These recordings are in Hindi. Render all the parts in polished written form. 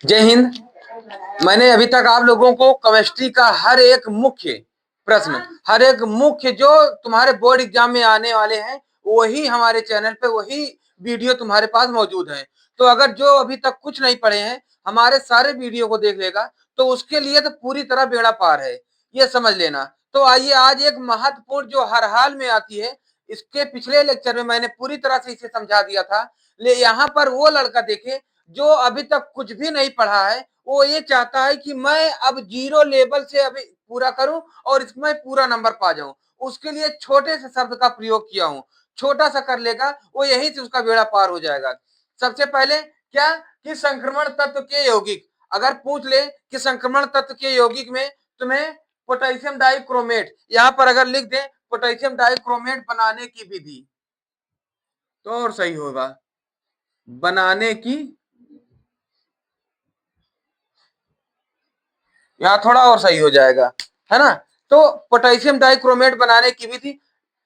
जय हिंद। मैंने अभी तक आप लोगों को केमिस्ट्री का हर एक मुख्य प्रश्न, हर एक मुख्य जो तुम्हारे बोर्ड एग्जाम में आने वाले हैं, वही हमारे चैनल पे वही वीडियो तुम्हारे पास मौजूद है। तो अगर जो अभी तक कुछ नहीं पढ़े हैं, हमारे सारे वीडियो को देख लेगा तो उसके लिए तो पूरी तरह बेड़ा पार है, ये समझ लेना। तो आइए, आज एक महत्वपूर्ण जो हर हाल में आती है, इसके पिछले लेक्चर में मैंने पूरी तरह से इसे समझा दिया था। ले यहाँ पर वो लड़का देखे जो अभी तक कुछ भी नहीं पढ़ा है, वो ये चाहता है कि मैं अब जीरो लेवल से अभी पूरा करूं और इसमें पूरा नंबर पा जाऊं। उसके लिए छोटे से शब्द का प्रयोग किया हूं, छोटा सा कर लेगा वो, यही से उसका बेड़ा पार हो जाएगा। सबसे पहले क्या कि संक्रमण तत्व के यौगिक, अगर पूछ ले कि संक्रमण तत्व के यौगिक में तुम्हें पोटेशियम डाइक्रोमेट, यहां पर अगर लिख दे पोटेशियम डाइक्रोमेट बनाने की विधि, तो और सही होगा। बनाने की, यहाँ थोड़ा और सही हो जाएगा, है ना। तो पोटेशियम डाइक्रोमेट बनाने की विधि,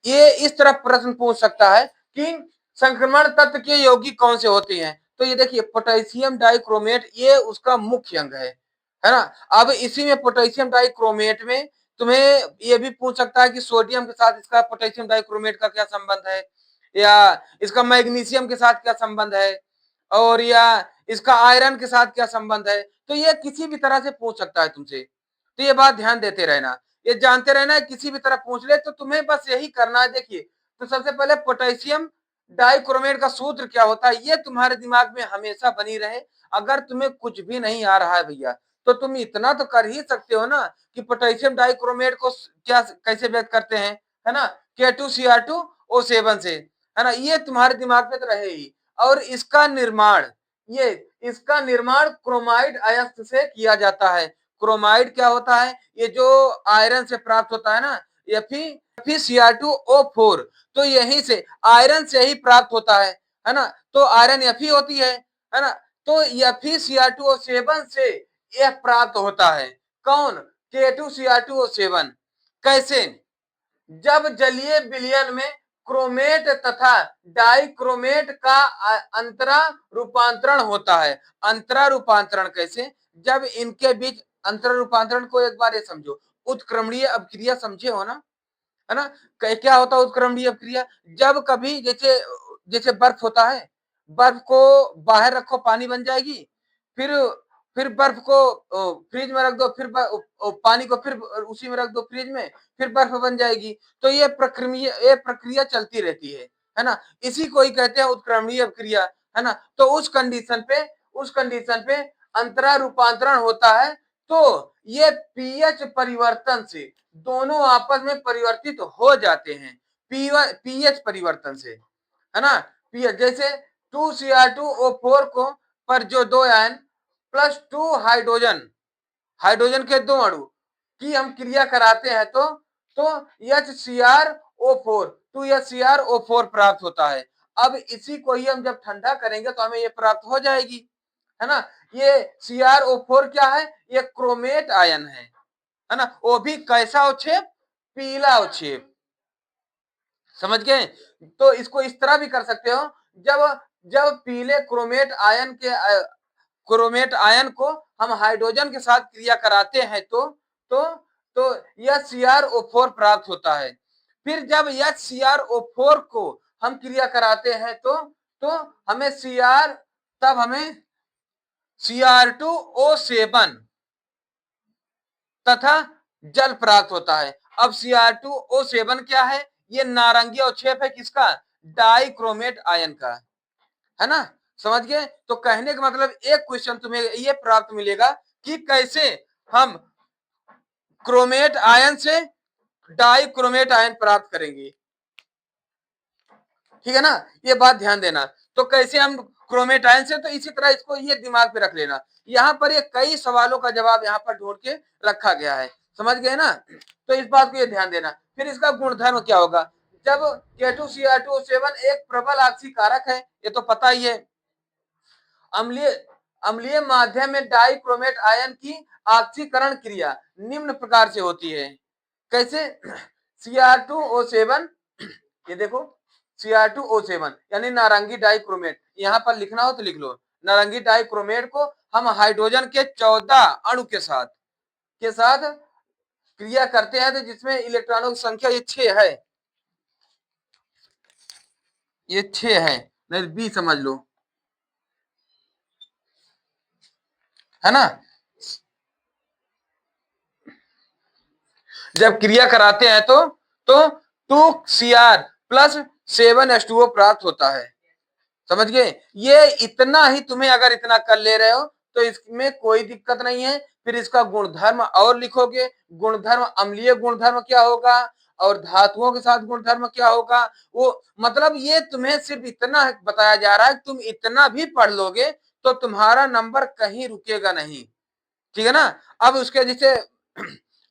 ये इस तरह प्रश्न पूछ सकता है कि संक्रमण तत्व के यौगिक कौन से होते हैं। तो ये देखिए पोटेशियम डाइक्रोमेट, ये उसका मुख्य अंग है ना। अब इसी में पोटेशियम डाइक्रोमेट में तुम्हें ये भी पूछ सकता है कि सोडियम के साथ इसका पोटेशियम डाइक्रोमेट का क्या संबंध है, या इसका मैग्नीशियम के साथ क्या संबंध है, और या इसका आयरन के साथ क्या संबंध है। तो ये किसी भी तरह से पूछ सकता है तुमसे, तो ये बात ध्यान देते रहना, ये जानते रहना है, किसी भी तरह पूछ ले तो तुम्हें बस यही करना है। देखिए, तो सबसे पहले पोटेशियम डाइक्रोमेट का सूत्र क्या होता है, ये तुम्हारे दिमाग में हमेशा बनी रहे। अगर तुम्हें कुछ भी नहीं आ रहा है भैया, तो तुम इतना तो कर ही सकते हो ना कि पोटेशियम डाइक्रोमेट को क्या कैसे व्यक्त करते हैं, है ना, K2Cr2O7 से, है ना। ये तुम्हारे दिमाग में तो रहे ही। और इसका निर्माण, ये इसका निर्माण क्रोमाइड अयस्क से किया जाता है। क्रोमाइड क्या होता है, ये जो आयरन से प्राप्त होता है ना, Fe Cr2O4, तो यहीं से आयरन से ही प्राप्त होता है ना। तो आयरन Fe होती है ना। तो Fe Cr2O7 से यह प्राप्त होता है। कौन? K2Cr2O7। कैसे? जब जलीय विलयन में क्रोमेट तथा डाइक्रोमेट का अंतरा रूपांतरण होता है। अंतरा रूपांतरण कैसे? जब इनके बीच अंतरा रूपांतरण को एक बार ये समझो, उत्क्रमणीय अपक्रिया समझे हो ना, है ना। क्या होता है उत्क्रमणीय अपक्रिया? जब कभी जैसे जैसे बर्फ होता है, बर्फ को बाहर रखो पानी बन जाएगी, फिर फिर बर्फ को फ्रिज में रख दो, फिर पानी को फिर उसी में रख दो फ्रिज में, फिर बर्फ बन जाएगी। तो ये प्रक्रिया चलती रहती है ना। इसी को ही कहते हैं उत्क्रमणीय अपक्रिया, है ना। तो उस कंडीशन पे अंतरा रूपांतरण होता है। तो ये पीएच परिवर्तन से दोनों आपस में परिवर्तित हो जाते हैं, पीएच परिवर्तन से, है ना। पीएच जैसे 2Cr2O4 को पर जो दो आयन प्लस 2 हाइड्रोजन, हाइड्रोजन के दो अणु की हम क्रिया कराते हैं, तो HCrO4, 2HCrO4 प्राप्त होता है। अब इसी को ही हम जब ठंडा करेंगे तो हमें ये प्राप्त हो जाएगी, है ना। ये CrO4 क्या है? ये क्रोमेट आयन है ना। वो भी कैसा अवक्षेप? पीला अवक्षेप, समझ गए। तो इसको इस तरह भी कर सकते हो, जब जब पीले क्रोमेट आयन को हम हाइड्रोजन के साथ क्रिया कराते हैं तो तो HCrO4 प्राप्त होता है। फिर जब HCrO4 को हम क्रिया कराते हैं तो हमें तब हमें Cr2O7 तथा जल प्राप्त होता है। अब Cr2O7 क्या है? ये नारंगी अवक्षेप है किसका? डाइक्रोमेट आयन का, है ना। समझ गए। तो कहने का मतलब एक क्वेश्चन तुम्हें ये प्राप्त मिलेगा कि कैसे हम क्रोमेट आयन से डाइक्रोमेट आयन प्राप्त करेंगे, ठीक है ना। ये बात ध्यान देना। तो कैसे हम क्रोमेट आयन से, तो इसी तरह इसको ये दिमाग पे रख लेना। यहाँ पर ये कई सवालों का जवाब यहाँ पर ढूंढ के रखा गया है, समझ गए ना। तो इस बात को ये ध्यान देना। फिर इसका गुणधर्म क्या होगा? जब K2Cr2O7 एक प्रबल ऑक्सीकारक है, ये तो पता ही है। अम्लीय अम्लीय माध्यम में डाइक्रोमेट आयन की ऑक्सीकरण क्रिया निम्न प्रकार से होती है। कैसे? Cr2O7, ये देखो Cr2O7 यानी नारंगी डाइक्रोमेट, यहां पर लिखना हो तो लिख लो। नारंगी डाइक्रोमेट को हम हाइड्रोजन के 14 अणु के साथ क्रिया करते हैं, तो जिसमें इलेक्ट्रॉनों की संख्या ये 6 है, ये 6 है, नहीं बी समझ लो, है ना। जब क्रिया कराते हैं तो 2Cr प्लस 7H2O प्राप्त होता है, समझ गए। ये इतना ही, तुम्हें अगर इतना कर ले रहे हो तो इसमें कोई दिक्कत नहीं है। फिर इसका गुणधर्म और लिखोगे, गुणधर्म अम्लीय गुणधर्म क्या होगा और धातुओं के साथ गुणधर्म क्या होगा, वो मतलब ये तुम्हें सिर्फ इतना बताया जा रहा है, तुम इतना भी पढ़ लोगे तो तुम्हारा नंबर कहीं रुकेगा नहीं, ठीक है ना। अब उसके जैसे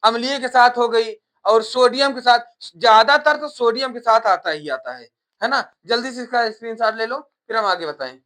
अम्लीय के साथ हो गई और सोडियम के साथ, ज्यादातर तो सोडियम के साथ आता ही आता है ना। जल्दी से इसका स्क्रीनशॉट ले लो, फिर हम आगे बताएं।